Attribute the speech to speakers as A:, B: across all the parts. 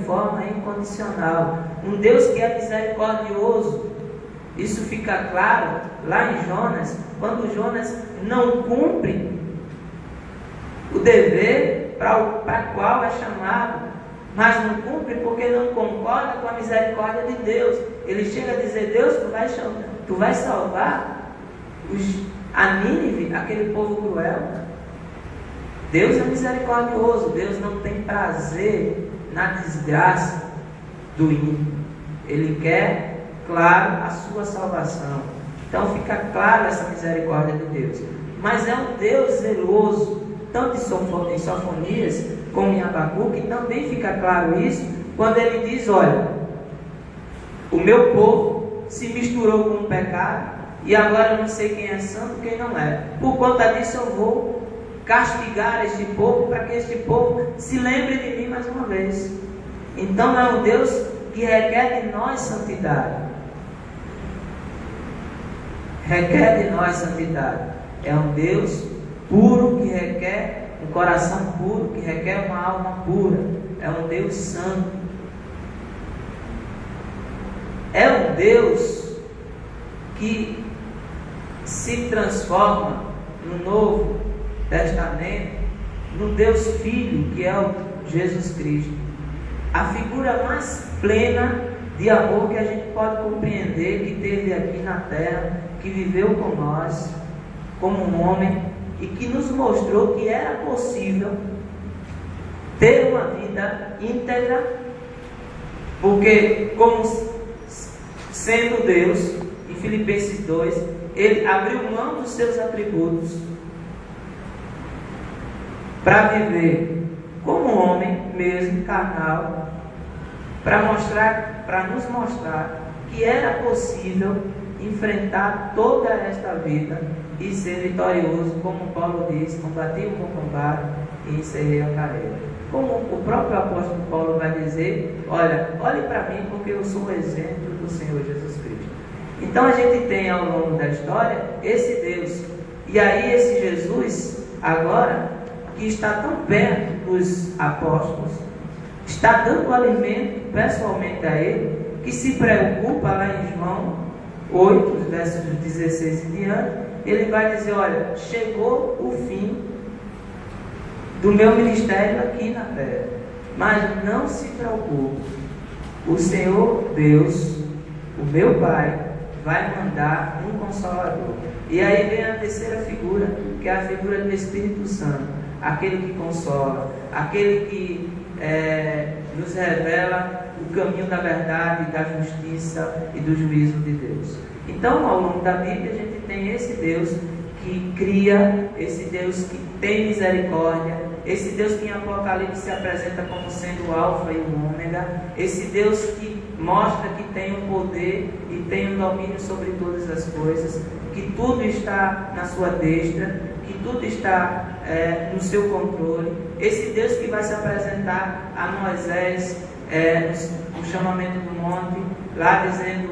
A: forma incondicional. Um Deus que é misericordioso. Isso fica claro lá em Jonas, quando Jonas não cumpre o dever para qual é chamado, mas não cumpre porque não concorda com a misericórdia de Deus. Ele chega a dizer: Deus, tu vai salvar a Nínive, aquele povo cruel. Deus é misericordioso. Deus não tem prazer na desgraça do ímpio. Ele quer, claro, a sua salvação. Então fica claro essa misericórdia de Deus. Mas é um Deus zeloso, tanto em Sofonias como em Abacuque, também fica claro isso, quando ele diz: olha, o meu povo se misturou com o pecado, e agora eu não sei quem é santo e quem não é. Por conta disso eu vou castigar este povo, para que este povo se lembre de mim mais uma vez. Então é um Deus que requer de nós santidade. Requer de nós santidade. É um Deus puro que requer um coração puro, que requer uma alma pura. É um Deus santo. É um Deus que se transforma no Novo Testamento no Deus Filho, que é o Jesus Cristo. A figura mais plena de amor que a gente pode compreender, que teve aqui na terra, que viveu com nós como um homem e que nos mostrou que era possível ter uma vida íntegra, porque como sendo Deus, em Filipenses 2, ele abriu mão dos seus atributos para viver como homem mesmo, carnal, para nos mostrar que era possível enfrentar toda esta vida e ser vitorioso, como Paulo diz: combati o bom combate e encerrei a carreira. Como o próprio apóstolo Paulo vai dizer: olha, olhe para mim, porque eu sou o exemplo do Senhor Jesus Cristo. Então a gente tem ao longo da história esse Deus, e aí esse Jesus agora, que está tão perto dos apóstolos, está dando alimento pessoalmente a ele, que se preocupa lá em João 8, versos 16 em diante. Ele vai dizer: olha, chegou o fim do meu ministério aqui na terra, mas não se preocupe, o Senhor Deus, o meu Pai, vai mandar um Consolador. E aí vem a terceira figura, que é a figura do Espírito Santo, aquele que consola, aquele que nos revela o caminho da verdade, da justiça e do juízo de Deus. Então, ao longo da Bíblia, a gente tem esse Deus que cria, esse Deus que tem misericórdia, esse Deus que em Apocalipse se apresenta como sendo o Alfa e o Ômega, esse Deus que mostra que tem o poder e tem o domínio sobre todas as coisas, que tudo está na sua destra, que tudo está no seu controle. Esse Deus que vai se apresentar a Moisés no chamamento do monte, lá dizendo,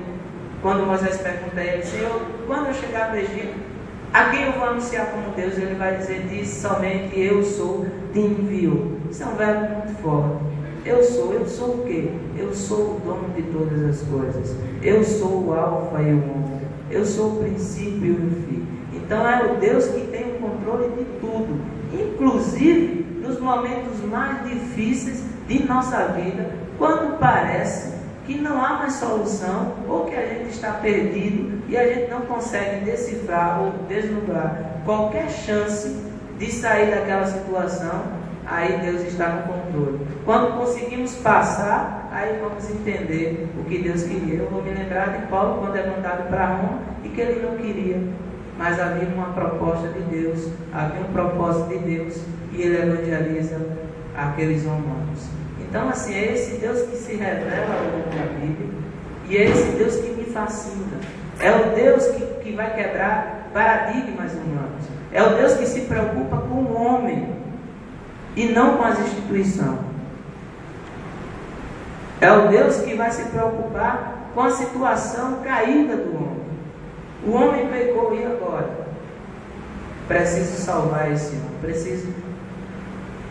A: quando Moisés pergunta a ele: Senhor, quando eu chegar no Egito, a quem eu vou anunciar como Deus? Ele vai dizer: diz somente eu sou, te envio. Isso é um verbo muito forte. Eu sou o quê? Eu sou o dono de todas as coisas. Eu sou o Alfa e o Ômega. Eu sou o princípio e o fim. Então é o Deus que tem o controle de tudo, inclusive nos momentos mais difíceis de nossa vida, quando parece que não há mais solução, ou que a gente está perdido e a gente não consegue decifrar ou deslumbrar qualquer chance de sair daquela situação. Aí Deus está no controle. Quando conseguimos passar, aí vamos entender o que Deus queria. Eu vou me lembrar de Paulo, quando é mandado para Roma, e que ele não queria, mas havia uma proposta de Deus, havia um propósito de Deus, e ele evangeliza aqueles romanos. Então, assim, é esse Deus que se revela ao longo da Bíblia, e é esse Deus que me fascina. É o Deus que vai quebrar paradigmas humanos. É o Deus que se preocupa com o homem e não com as instituições. É o Deus que vai se preocupar com a situação caída do homem. O homem pecou, e agora? Preciso salvar esse homem, preciso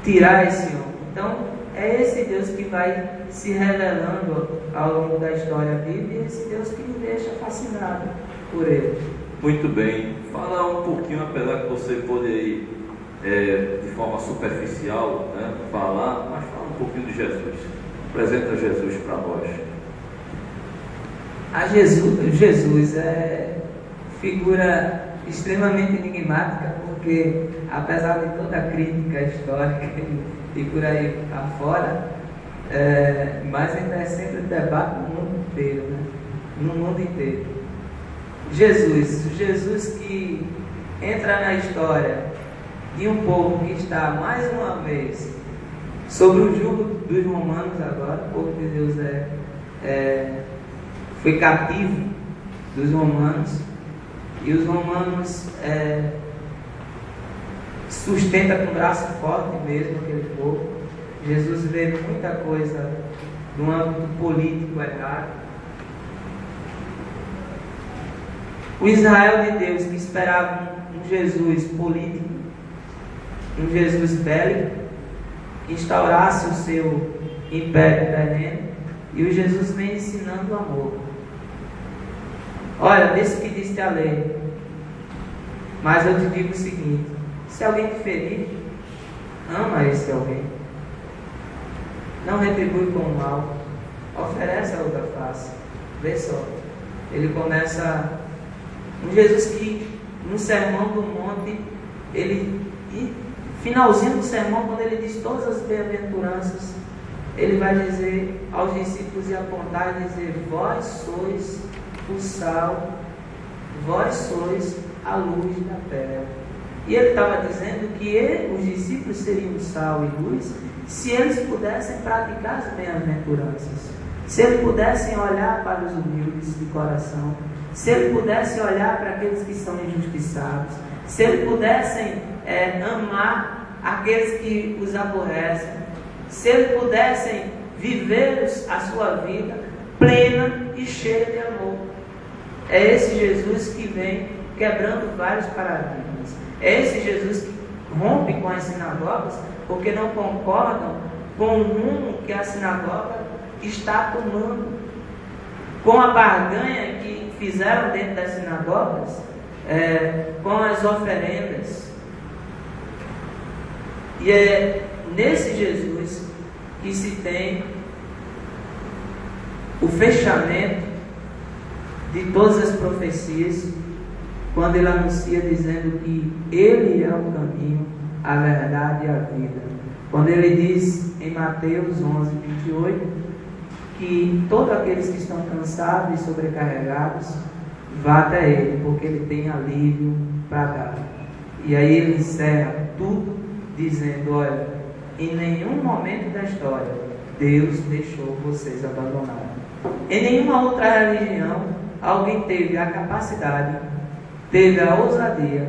A: tirar esse homem. Então, é esse Deus que vai se revelando ao longo da história bíblica, e esse Deus que me deixa fascinado por ele.
B: Muito bem. Fala um pouquinho, apesar que você pode aí, de forma superficial, né, falar, mas fala um pouquinho de Jesus. Apresenta Jesus para nós.
A: Jesus é figura extremamente enigmática, porque apesar de toda a crítica histórica e por aí afora, mas ainda é sempre debate no mundo inteiro, né? No mundo inteiro. Jesus que entra na história de um povo que está mais uma vez sobre o jugo dos romanos agora. O povo de Deus foi cativo dos romanos, e os romanos sustenta com braço forte mesmo aquele povo. Jesus vê muita coisa no âmbito político errado. O Israel de Deus que esperava um Jesus político, um Jesus bélico, que instaurasse o seu império terreno, e o Jesus vem ensinando o amor. Olha, desse que disse a lei, mas eu te digo o seguinte: se alguém te ferir, ama esse alguém, não retribui com o mal, oferece a outra face. Vê só, ele começa um Jesus que no Sermão do Monte, finalzinho do sermão, quando ele diz todas as bem-aventuranças, ele vai dizer aos discípulos e apontar e dizer: vós sois o sal, vós sois a luz da terra. E ele estava dizendo que os discípulos seriam sal e luz se eles pudessem praticar as bem-aventuranças, se eles pudessem olhar para os humildes de coração, se eles pudessem olhar para aqueles que são injustiçados, se eles pudessem amar aqueles que os aborrecem, se eles pudessem viver a sua vida plena e cheia de amor. É esse Jesus que vem quebrando vários paradigmas. É esse Jesus que rompe com as sinagogas, porque não concordam com o rumo que a sinagoga está tomando, com a barganha que fizeram dentro das sinagogas, com as oferendas. E é nesse Jesus que se tem o fechamento de todas as profecias, quando ele anuncia dizendo que ele é o caminho, a verdade e a vida. Quando ele diz em Mateus 11:28 que todos aqueles que estão cansados e sobrecarregados, vá até ele, porque ele tem alívio para dar. E aí ele encerra tudo dizendo: olha, em nenhum momento da história Deus deixou vocês abandonados. Em nenhuma outra religião alguém teve a capacidade, teve a ousadia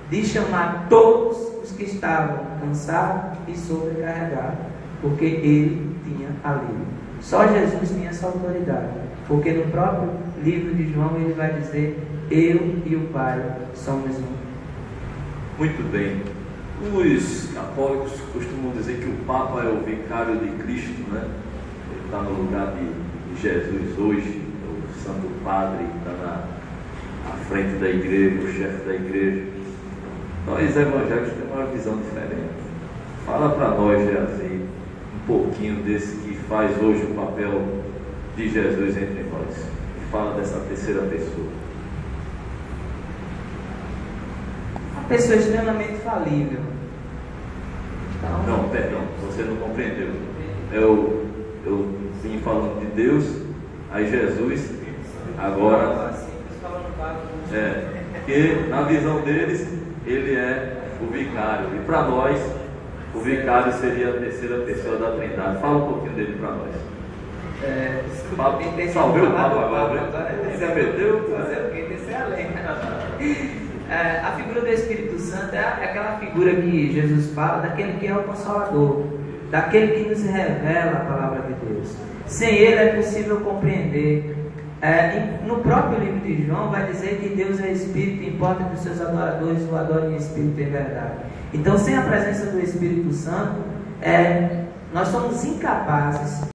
A: de chamar todos os que estavam cansados e sobrecarregados, porque ele tinha alívio. Só Jesus tinha essa autoridade, porque no próprio livro de João ele vai dizer: eu e o Pai somos um.
B: Muito bem. Os católicos costumam dizer que o Papa é o vicário de Cristo, né? Ele está no lugar de Jesus hoje, o Santo Padre está à frente da igreja, o chefe da igreja. Nós evangélicos temos uma visão diferente. Fala para nós, Geazi, um pouquinho desse que faz hoje o papel de Jesus entre nós. E fala dessa terceira pessoa.
A: Uma pessoa extremamente falível. Então,
B: não, perdão, você não compreendeu. Eu vim falando de Deus, aí Jesus, agora, que na visão deles, ele é o vicário. E para nós, o vicário seria a terceira pessoa da Trindade. Fala um pouquinho dele para nós. Salveu o Pablo agora, você meteu?
A: A figura do Espírito Santo é aquela figura que Jesus fala, daquele que é o Consolador, daquele que nos revela a palavra de Deus. Sem ele é possível compreender. No próprio livro de João vai dizer que Deus é Espírito, e importa que os seus adoradores o adorem em Espírito e em verdade. Então, sem a presença do Espírito Santo, Nós somos incapazes